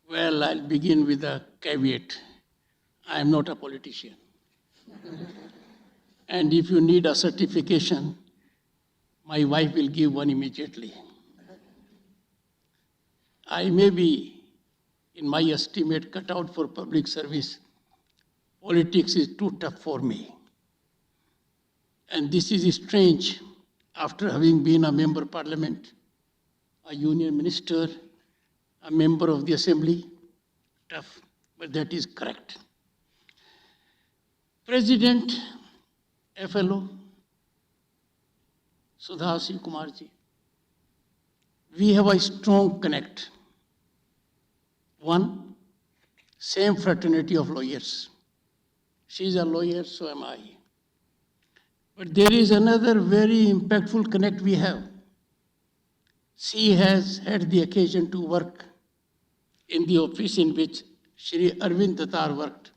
Well, I'll begin with a caveat. I am not a politician. And if you need a certification, my wife will give one immediately. I may be, in my estimate, cut out for public service. Politics is too tough for me. And this is strange after having been a member of parliament, a union minister, a member of the assembly. Tough, but that is correct. President, FLO, Sudhasi Kumarji, we have a strong connect. One, same fraternity of lawyers. She is a lawyer, so am I. But there is another very impactful connect we have. She has had the occasion to work in the office in which Shri Arvind Datar worked.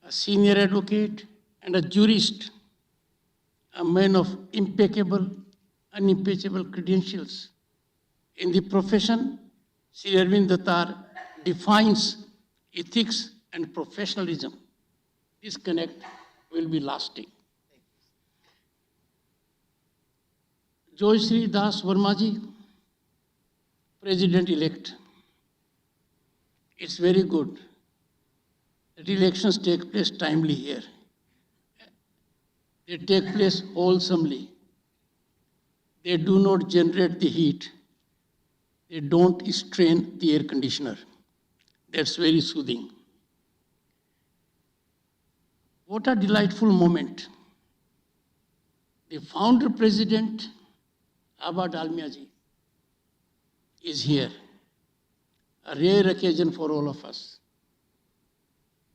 A senior advocate and a jurist, a man of impeccable, unimpeachable credentials. In the profession, Shri Arvind Datar defines ethics and professionalism. This connect will be lasting. Joy Sri Das Vermaji, President-elect. It's very good that elections take place timely here. They take place wholesomely. They do not generate the heat. They don't strain the air conditioner. That's very soothing. What a delightful moment. The founder president, Abba Dalmiaji, is here. A rare occasion for all of us.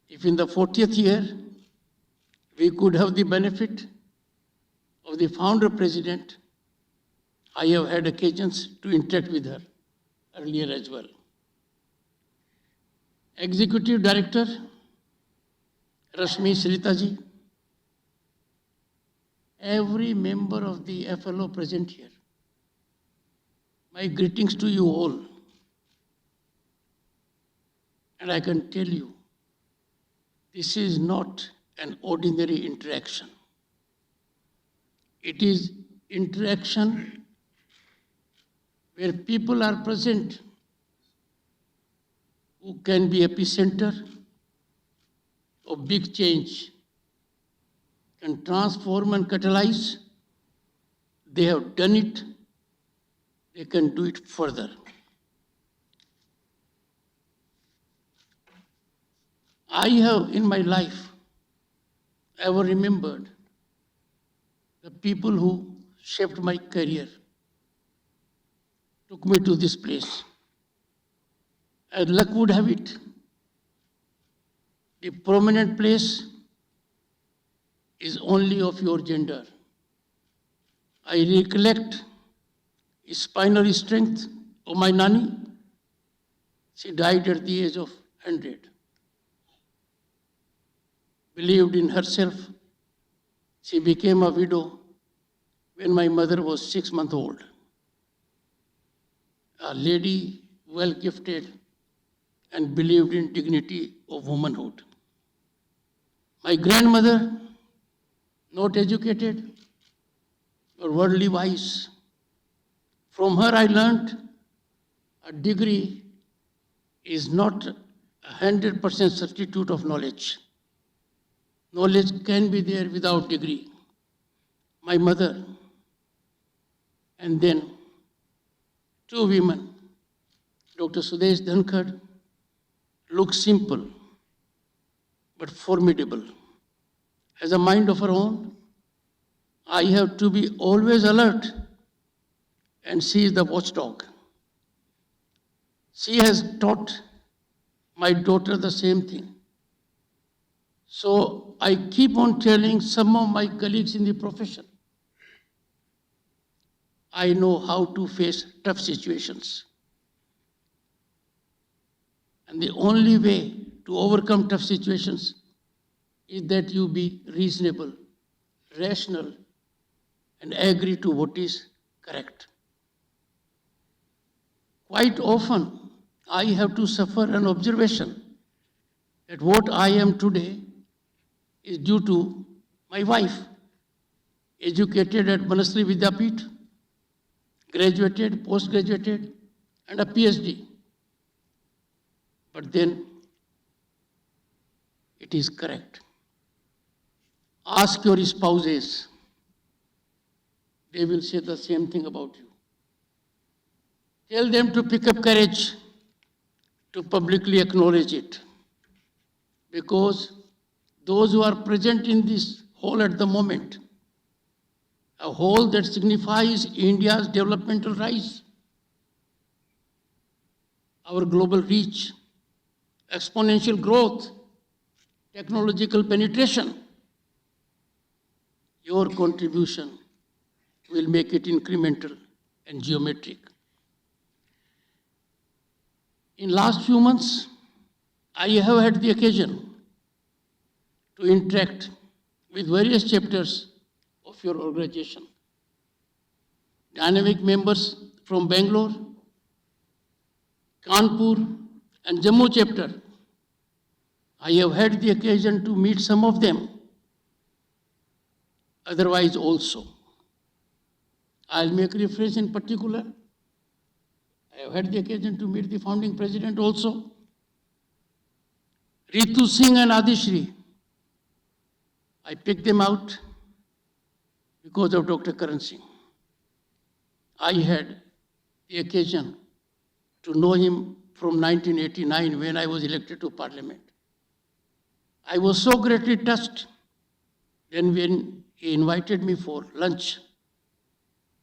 If in the 40th year, we could have the benefit of the founder president, I have had occasions to interact with her earlier as well. Executive Director, Rashmi Sritaji, every member of the FLO present here, my greetings to you all. And I can tell you, this is not an ordinary interaction. It is interaction where people are present who can be epicenter of big change, can transform and catalyze. They have done it. They can do it further. I have in my life ever remembered the people who shaped my career, took me to this place. As luck would have it, the prominent place is only of your gender. I recollect spinal strength of my nanny. She died at the age of 100. Believed in herself. She became a widow when my mother was 6 months old. A lady well gifted and believed in dignity of womanhood. My grandmother, not educated or worldly wise. From her I learned a degree is not 100% substitute of knowledge. Knowledge can be there without degree. My mother, and then two women, Dr. Sudesh Dhankhar, look simple but formidable. Has a mind of her own. I have to be always alert, and she is the watchdog. She has taught my daughter the same thing. So I keep on telling some of my colleagues in the profession, I know how to face tough situations. And the only way to overcome tough situations is that you be reasonable, rational, and agree to what is correct. Quite often, I have to suffer an observation that what I am today is due to my wife, educated at Manasri Vidyapith, graduated, post-graduated, and a PhD. But then it is correct. Ask your spouses. They will say the same thing about you. Tell them to pick up courage to publicly acknowledge it. Because those who are present in this hall at the moment, a hall that signifies India's developmental rise, our global reach, exponential growth, technological penetration, your contribution will make it incremental and geometric. In last few months, I have had the occasion to interact with various chapters of your organization. Dynamic members from Bangalore, Kanpur, and Jammu chapter. I have had the occasion to meet some of them, otherwise also. I'll make reference in particular. I have had the occasion to meet the founding president also, Ritu Singh and Adishri. I picked them out because of Dr. Karan Singh. I had the occasion to know him from 1989 when I was elected to Parliament. I was so greatly touched. Then when he invited me for lunch,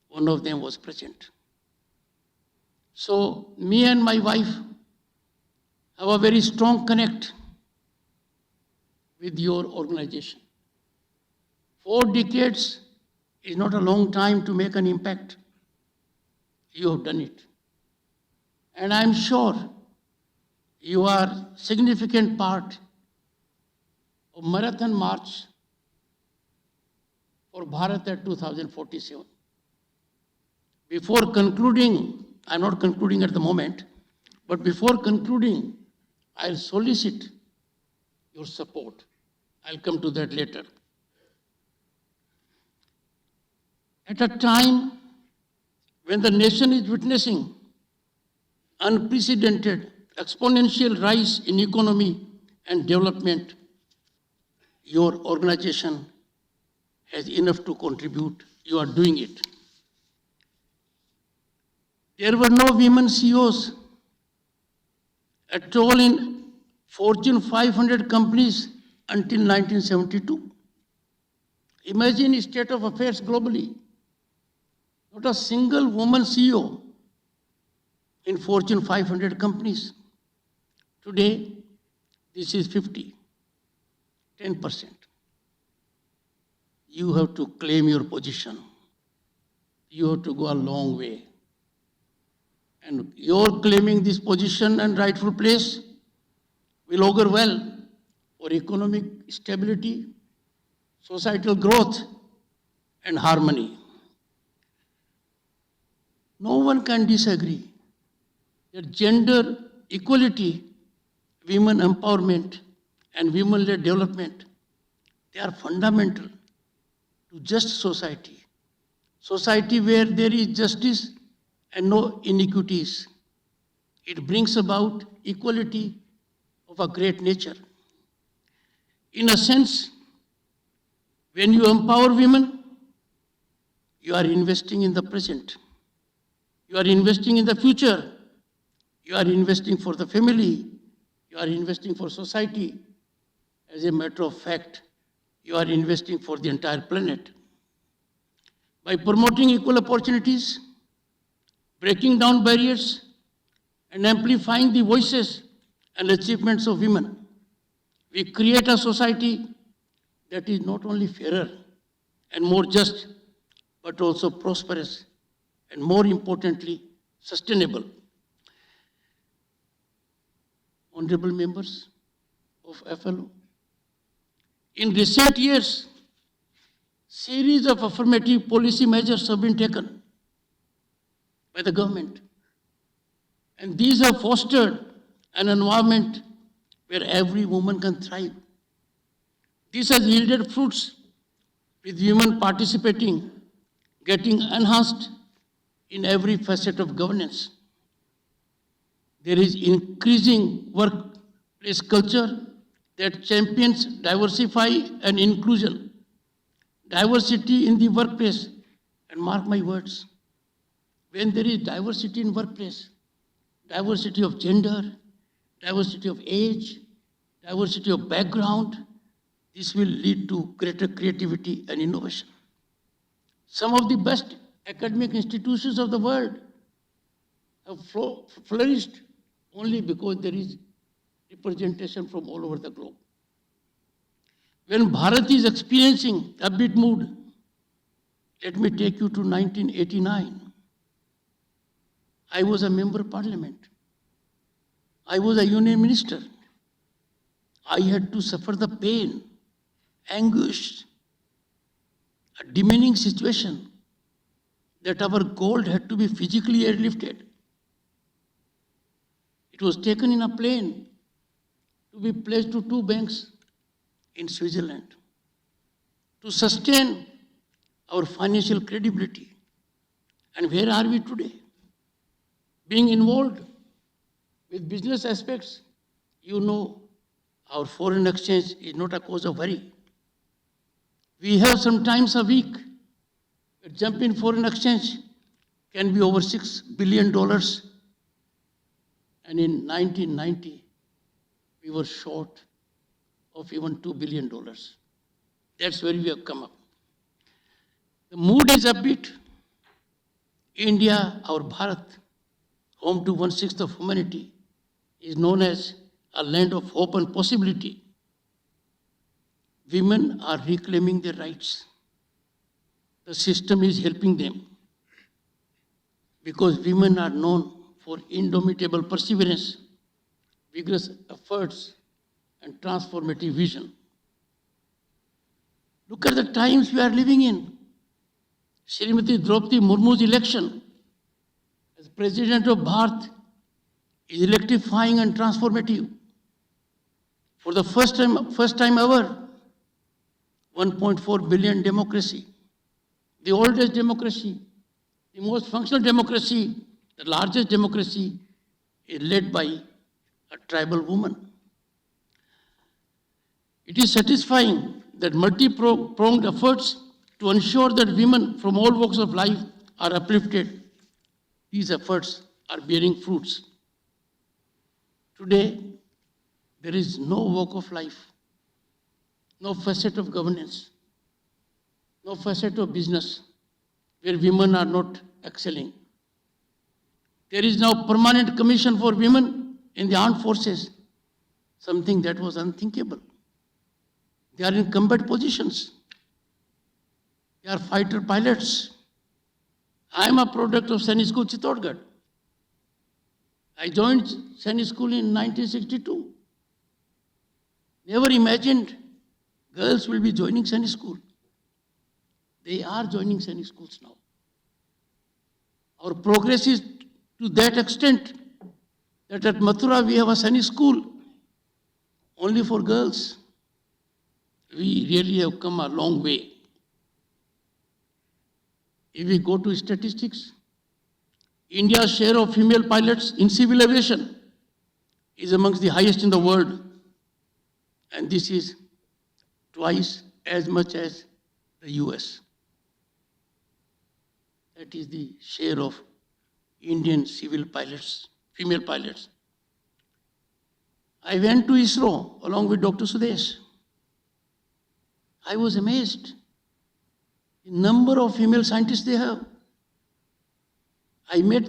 one of them was present. So me and my wife have a very strong connect with your organization. 4 decades is not a long time to make an impact. You have done it. And I'm sure you are significant part of Marathon March for Bharat at 2047. Before concluding, I'm not concluding at the moment, but before concluding, I'll solicit your support. I'll come to that later. At a time when the nation is witnessing unprecedented exponential rise in economy and development, your organization has enough to contribute. You are doing it. There were no women CEOs at all in Fortune 500 companies until 1972. Imagine the state of affairs globally. Not a single woman CEO in Fortune 500 companies. Today, this is 50, 10%. You have to claim your position. You have to go a long way. And your claiming this position and rightful place will augur well for economic stability, societal growth, and harmony. No one can disagree that gender equality, women empowerment, and women-led development, they are fundamental to just society. Society where there is justice and no inequities. It brings about equality of a great nature. In a sense, when you empower women, you are investing in the present. You are investing in the future. You are investing for the family. You are investing for society. As a matter of fact, you are investing for the entire planet. By promoting equal opportunities, breaking down barriers, and amplifying the voices and achievements of women, we create a society that is not only fairer and more just, but also prosperous, and more importantly, sustainable. Honorable members of FLO, in recent years, series of affirmative policy measures have been taken by the government. And these have fostered an environment where every woman can thrive. This has yielded fruits with women participating, getting enhanced in every facet of governance. There is increasing workplace culture that champions diversity and inclusion. Diversity in the workplace, and mark my words, when there is diversity in workplace, diversity of gender, diversity of age, diversity of background, this will lead to greater creativity and innovation. Some of the best academic institutions of the world have flourished only because there is representation from all over the globe. When Bharat is experiencing upbeat mood, let me take you to 1989. I was a member of parliament. I was a union minister. I had to suffer the pain, anguish, a demeaning situation that our gold had to be physically airlifted. It was taken in a plane to be placed to 2 banks in Switzerland to sustain our financial credibility. And where are we today? Being involved with business aspects, you know our foreign exchange is not a cause of worry. We have sometimes a week, a jump in foreign exchange can be over $6 billion. And in 1990, we were short of even $2 billion. That's where we have come up. The mood is upbeat. India, our Bharat, home to 1/6 of humanity, is known as a land of hope and possibility. Women are reclaiming their rights. The system is helping them because women are known for indomitable perseverance, vigorous efforts, and transformative vision. Look at the times we are living in. Srimati Draupadi Murmu's election as President of Bharat is electrifying and transformative. For the first time ever, 1.4 billion democracy, the oldest democracy, the most functional democracy, the largest democracy is led by a tribal woman. It is satisfying that multi-pronged efforts to ensure that women from all walks of life are uplifted. These efforts are bearing fruits. Today, there is no walk of life, no facet of governance, no facet of business where women are not excelling. There is now permanent commission for women in the armed forces, something that was unthinkable. They are in combat positions. They are fighter pilots. I am a product of Sainik School, Chittorgarh. I joined Sainik School in 1962. Never imagined girls will be joining Sainik School. They are joining Sainik schools now. Our progress is to that extent that at Mathura we have a Sainik school only for girls. We really have come a long way. If we go to statistics, India's share of female pilots in civil aviation is amongst the highest in the world. And this is twice as much as the US. That is the share of Indian civil pilots, female pilots. I went to ISRO along with Dr. Sudesh. I was amazed. The number of female scientists they have. I met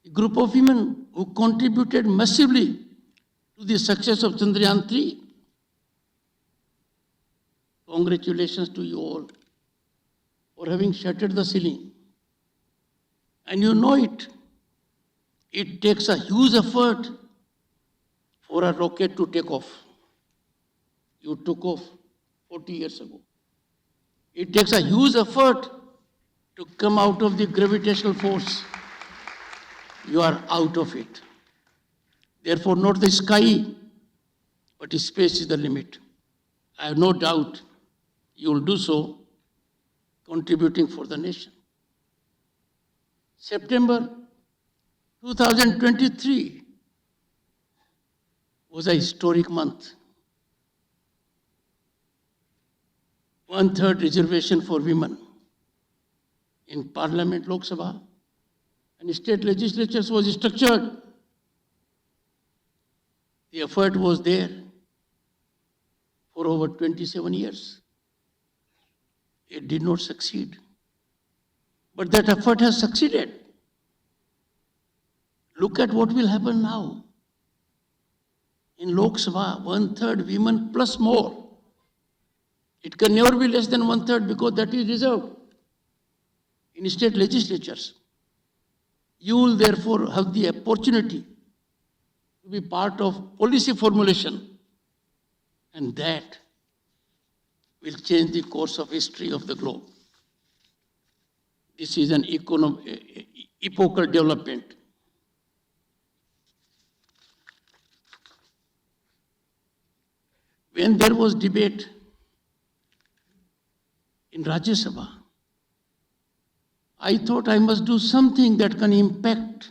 a group of women who contributed massively to the success of Chandrayaan-3. Congratulations to you all for having shattered the ceiling. And you know it. It takes a huge effort for a rocket to take off. You took off 40 years ago. It takes a huge effort to come out of the gravitational force. you are out of it. Therefore, not the sky, but space is the limit. I have no doubt you will do so, contributing for the nation. September 2023 was a historic month. 1/3 reservation for women in Parliament, Lok Sabha, and state legislatures was structured. The effort was there for over 27 years. It did not succeed. But that effort has succeeded. Look at what will happen now. In Lok Sabha, 1/3 women plus more. It can never be less than 1/3 because that is reserved in state legislatures. You will therefore have the opportunity to be part of policy formulation, and that will change the course of history of the globe. This is an epochal development. When there was debate in Rajya Sabha, I thought I must do something that can impact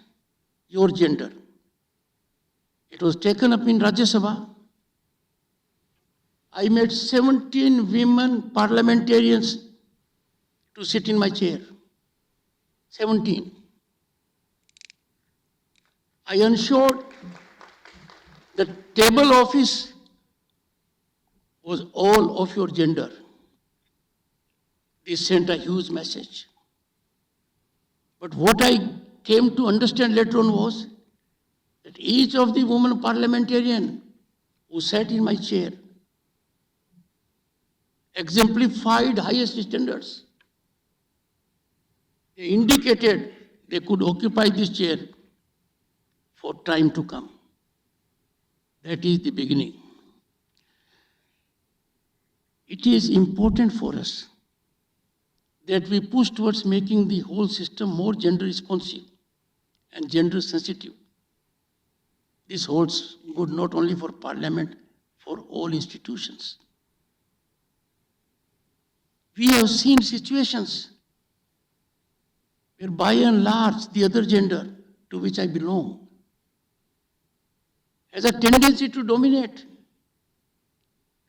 your gender. It was taken up in Rajya Sabha. I made 17 women parliamentarians to sit in my chair. 17. I ensured the table office was all of your gender. This sent a huge message. But what I came to understand later on was that each of the women parliamentarian who sat in my chair exemplified highest standards. They indicated they could occupy this chair for time to come. That is the beginning. It is important for us that we push towards making the whole system more gender responsive and gender sensitive. This holds good not only for Parliament, for all institutions. We have seen situations where by and large the other gender to which I belong has a tendency to dominate,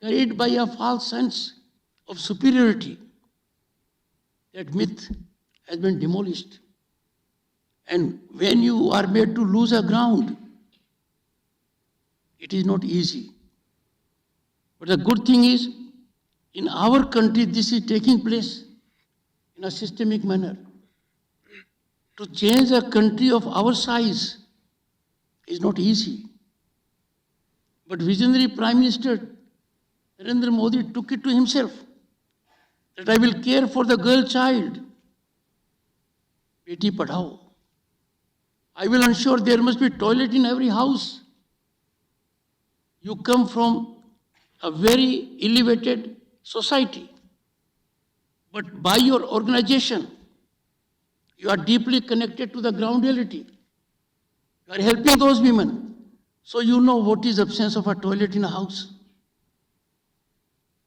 carried by a false sense of superiority. That myth has been demolished. And when you are made to lose a ground, it is not easy. But the good thing is, in our country, this is taking place in a systemic manner. To change a country of our size is not easy. But visionary Prime Minister Narendra Modi took it to himself that I will care for the girl child. Beti Padhao. I will ensure there must be toilet in every house. You come from a very elevated society, but by your organization, you are deeply connected to the ground reality. You are helping those women. So you know what is absence of a toilet in a house.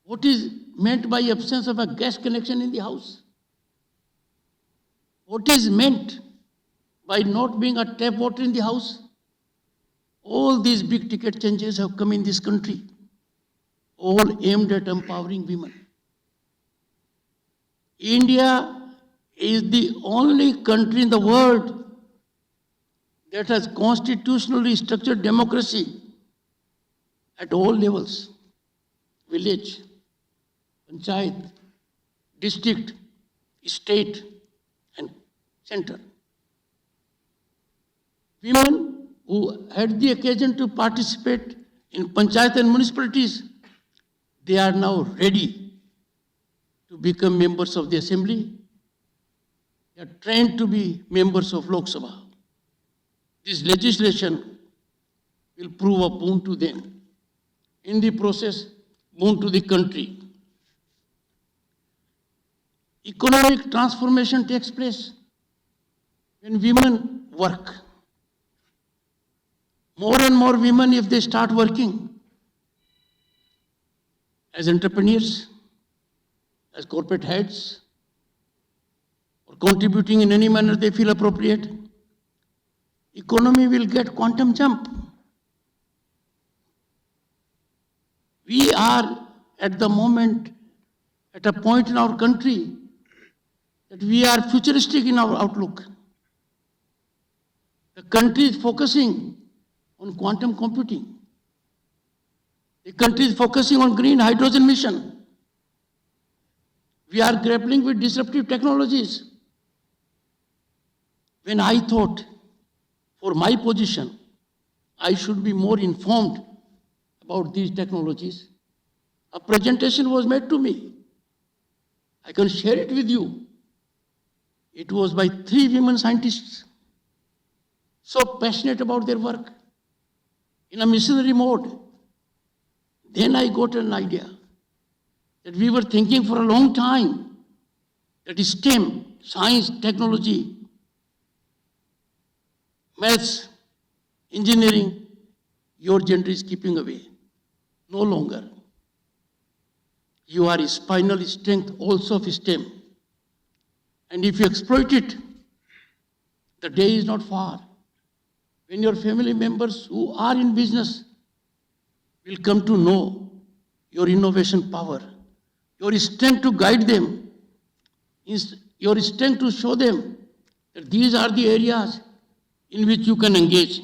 What is meant by absence of a gas connection in the house? What is meant by not being a tap water in the house? All these big ticket changes have come in this country, all aimed at empowering women. India is the only country in the world that has constitutionally structured democracy at all levels: village, panchayat, district, state, and center. Women who had the occasion to participate in panchayat and municipalities, they are now ready to become members of the assembly. They are trained to be members of Lok Sabha. This legislation will prove a boon to them. In the process, boon to the country. Economic transformation takes place when women work. More and more women, if they start working as entrepreneurs, as corporate heads, or contributing in any manner they feel appropriate, economy will get quantum jump. We are at the moment at a point in our country that we are futuristic in our outlook. The country is focusing on quantum computing. The country is focusing on green hydrogen mission. We are grappling with disruptive technologies. When I thought, for my position, I should be more informed about these technologies, a presentation was made to me. I can share it with you. It was by 3 women scientists, so passionate about their work, in a missionary mode. Then I got an idea that we were thinking for a long time that STEM, science, technology, maths, engineering, your gender is keeping away. No longer. You are a spinal strength also of STEM. And if you exploit it, the day is not far when your family members who are in business will come to know your innovation power, your strength to guide them, your strength to show them that these are the areas in which you can engage.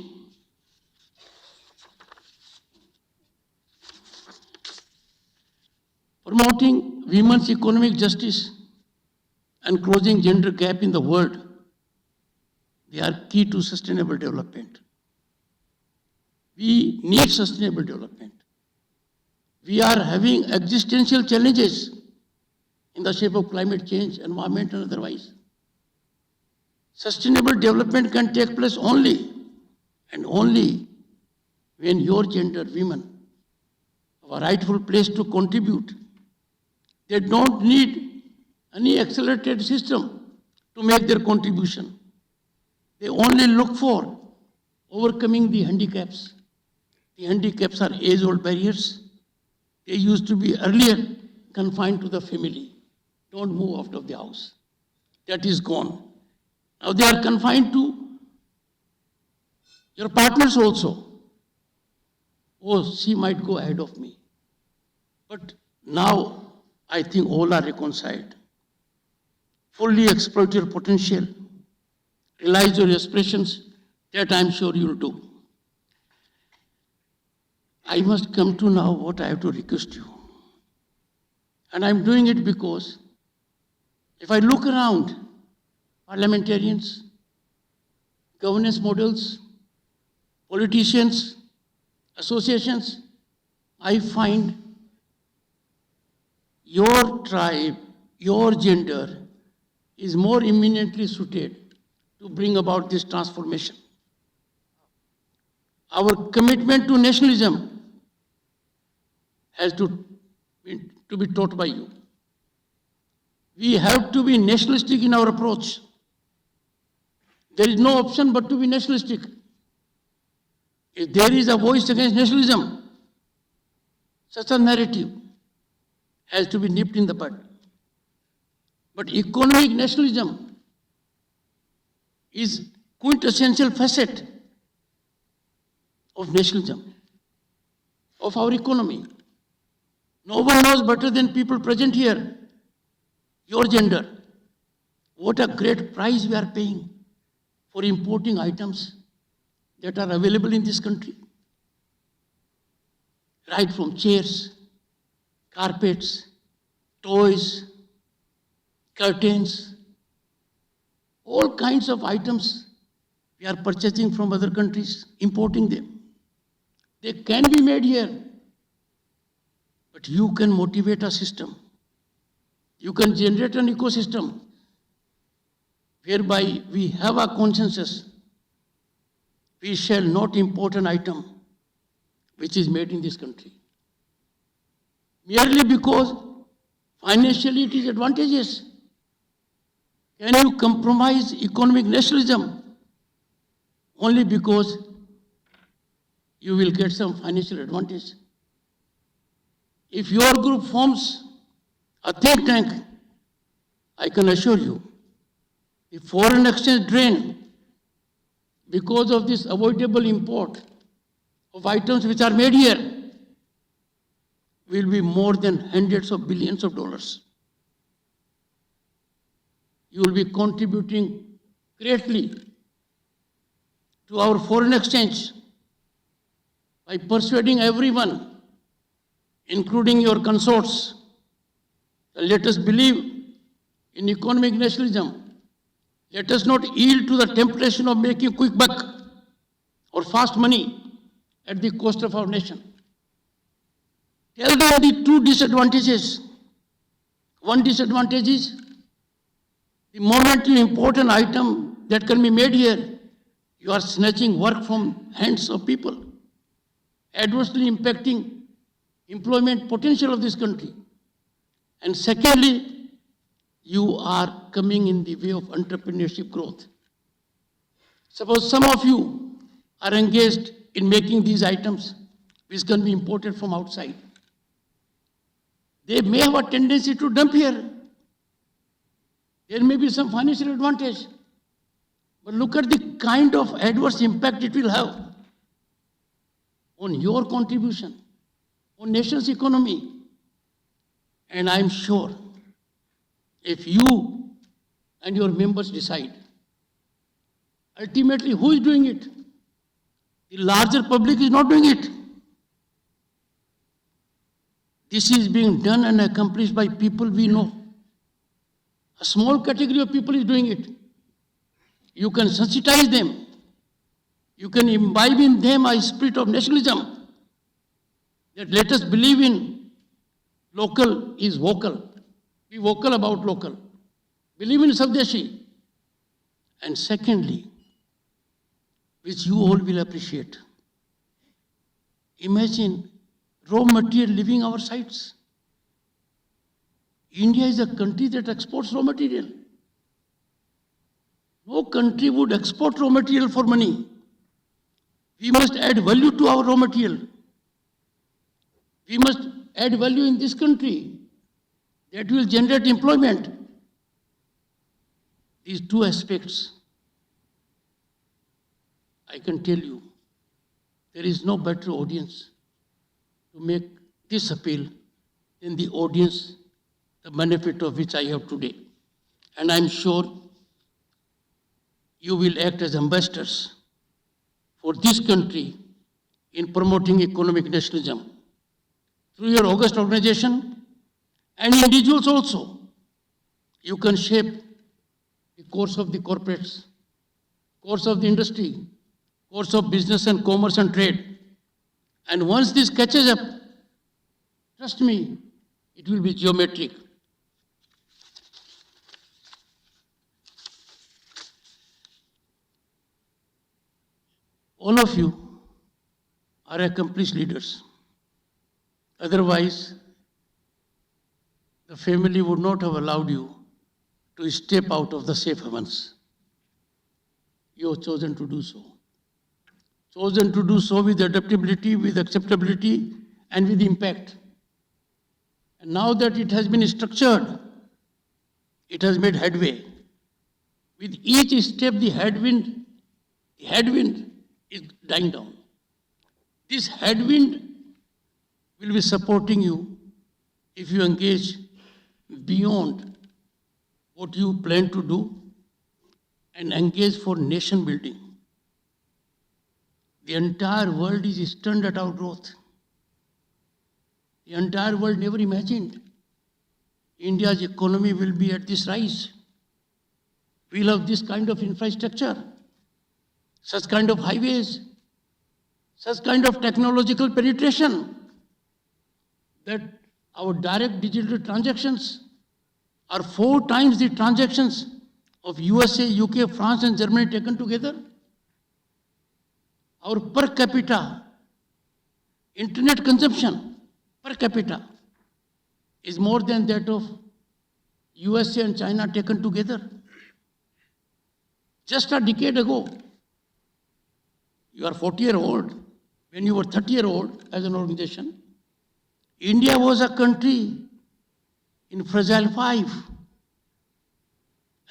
Promoting women's economic justice and closing gender gap in the world, they are key to sustainable development. We need sustainable development. We are having existential challenges in the shape of climate change, environment, and otherwise. Sustainable development can take place only and only when your gender, women, have a rightful place to contribute. They don't need any accelerated system to make their contribution. They only look for overcoming the handicaps. The handicaps are age-old barriers. They used to be earlier confined to the family. Don't move out of the house. That is gone. Now they are confined to your partners also. Oh, she might go ahead of me. But now I think all are reconciled. Fully exploit your potential. Realize your aspirations. That I am sure you will do. I must come to now what I have to request you. And I am doing it because if I look around, parliamentarians, governance models, politicians, associations, I find your tribe, your gender is more eminently suited to bring about this transformation. Our commitment to nationalism has to be taught by you. We have to be nationalistic in our approach. There is no option but to be nationalistic. If there is a voice against nationalism, such a narrative has to be nipped in the bud. But economic nationalism is quintessential facet of nationalism, of our economy. No one knows better than people present here, your gender, what a great price we are paying for importing items that are available in this country. Right from chairs, carpets, toys, curtains, all kinds of items we are purchasing from other countries, importing them. They can be made here, but you can motivate a system. You can generate an ecosystem whereby we have a consensus. We shall not import an item which is made in this country, merely because financially it is advantageous. Can you compromise economic nationalism only because you will get some financial advantage. If your group forms a think tank, I can assure you, the foreign exchange drain because of this avoidable import of items which are made here will be more than hundreds of billions of dollars. You will be contributing greatly to our foreign exchange by persuading everyone, including your consorts, let us believe in economic nationalism. Let us not yield to the temptation of making quick buck or fast money at the cost of our nation. Tell them the two disadvantages. One disadvantage is the moment you import an item that can be made here, you are snatching work from hands of people, adversely impacting employment potential of this country. And secondly, you are coming in the way of entrepreneurship growth. Suppose some of you are engaged in making these items which can be imported from outside. They may have a tendency to dump here. There may be some financial advantage. But look at the kind of adverse impact it will have on your contribution, on nation's economy. And I'm sure if you and your members decide, ultimately who is doing it? The larger public is not doing it. This is being done and accomplished by people we know. A small category of people is doing it. You can sensitize them. You can imbibe in them a spirit of nationalism. That let us believe in local is vocal. Be vocal about local. Believe in Swadeshi. And secondly, which you all will appreciate, imagine raw material leaving our sites. India is a country that exports raw material. No country would export raw material for money. We must add value to our raw material. We must add value in this country that will generate employment. These two aspects, I can tell you, there is no better audience to make this appeal than the audience, the benefit of which I have today. And I'm sure you will act as ambassadors for this country in promoting economic nationalism. Through your august organization and individuals also, you can shape the course of the corporates, course of the industry, course of business and commerce and trade. And once this catches up, trust me, it will be geometric. All of you are accomplished leaders. Otherwise, the family would not have allowed you to step out of the safe havens. You have chosen to do so. Chosen to do so with adaptability, with acceptability, and with impact. And now that it has been structured, it has made headway. With each step, the headwind is dying down. This headwind will be supporting you if you engage beyond what you plan to do and engage for nation building. The entire world is stunned at our growth. The entire world never imagined India's economy will be at this rise. We'll have this kind of infrastructure, such kind of highways, such kind of technological penetration, that our direct digital transactions are 4 times the transactions of USA, UK, France, and Germany taken together. Our per capita internet consumption per capita is more than that of USA and China taken together. Just a decade ago, you are 40-year-old. when you were 30-year-old as an organization, India was a country in fragile five.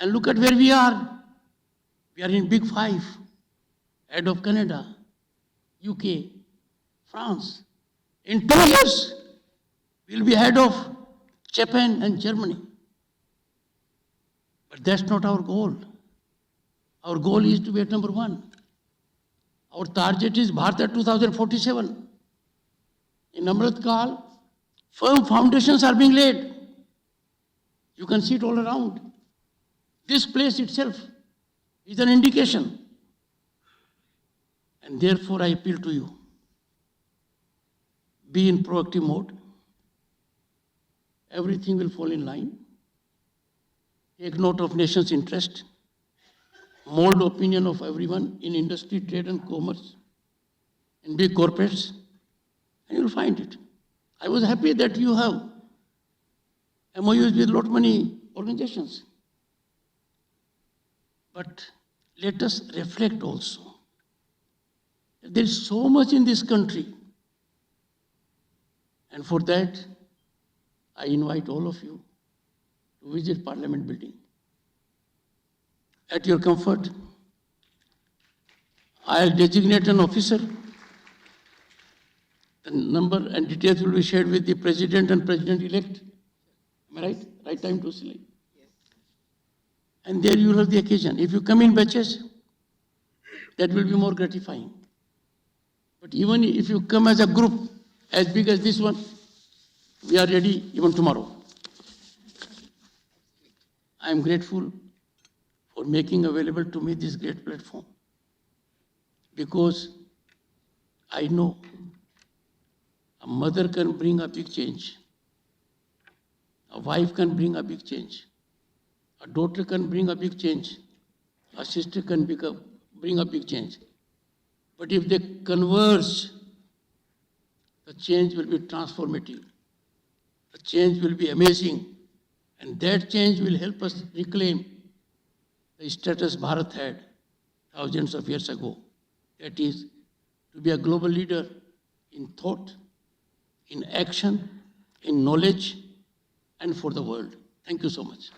And look at where we are. We are in big five, head of Canada, UK, France. In 2 years, we'll be head of Japan and Germany. But that's not our goal. Our goal is to be at number one. Our target is Bharat 2047. In Amrit Kal, firm foundations are being laid. You can see it all around. This place itself is an indication. And therefore, I appeal to you. Be in proactive mode. Everything will fall in line. Take note of nation's interest. Mold opinion of everyone in industry, trade and commerce, in big corporates, and you'll find it. I was happy that you have MOUs with lot many organizations. But let us reflect also. There is so much in this country. And for that, I invite all of you to visit Parliament building. At your comfort, I'll designate an officer. The number and details will be shared with the President and President-elect. Am I right? Right time to select. Yes. And there you will have the occasion. If you come in batches, that will be more gratifying. But even if you come as a group, as big as this one, we are ready even tomorrow. I am grateful for making available to me this great platform, because I know a mother can bring a big change, a wife can bring a big change, a daughter can bring a big change, a sister can bring a big change. But if they converge, the change will be transformative. The change will be amazing. And that change will help us reclaim the status Bharat had thousands of years ago. That is, to be a global leader in thought, in action, in knowledge, and for the world. Thank you so much.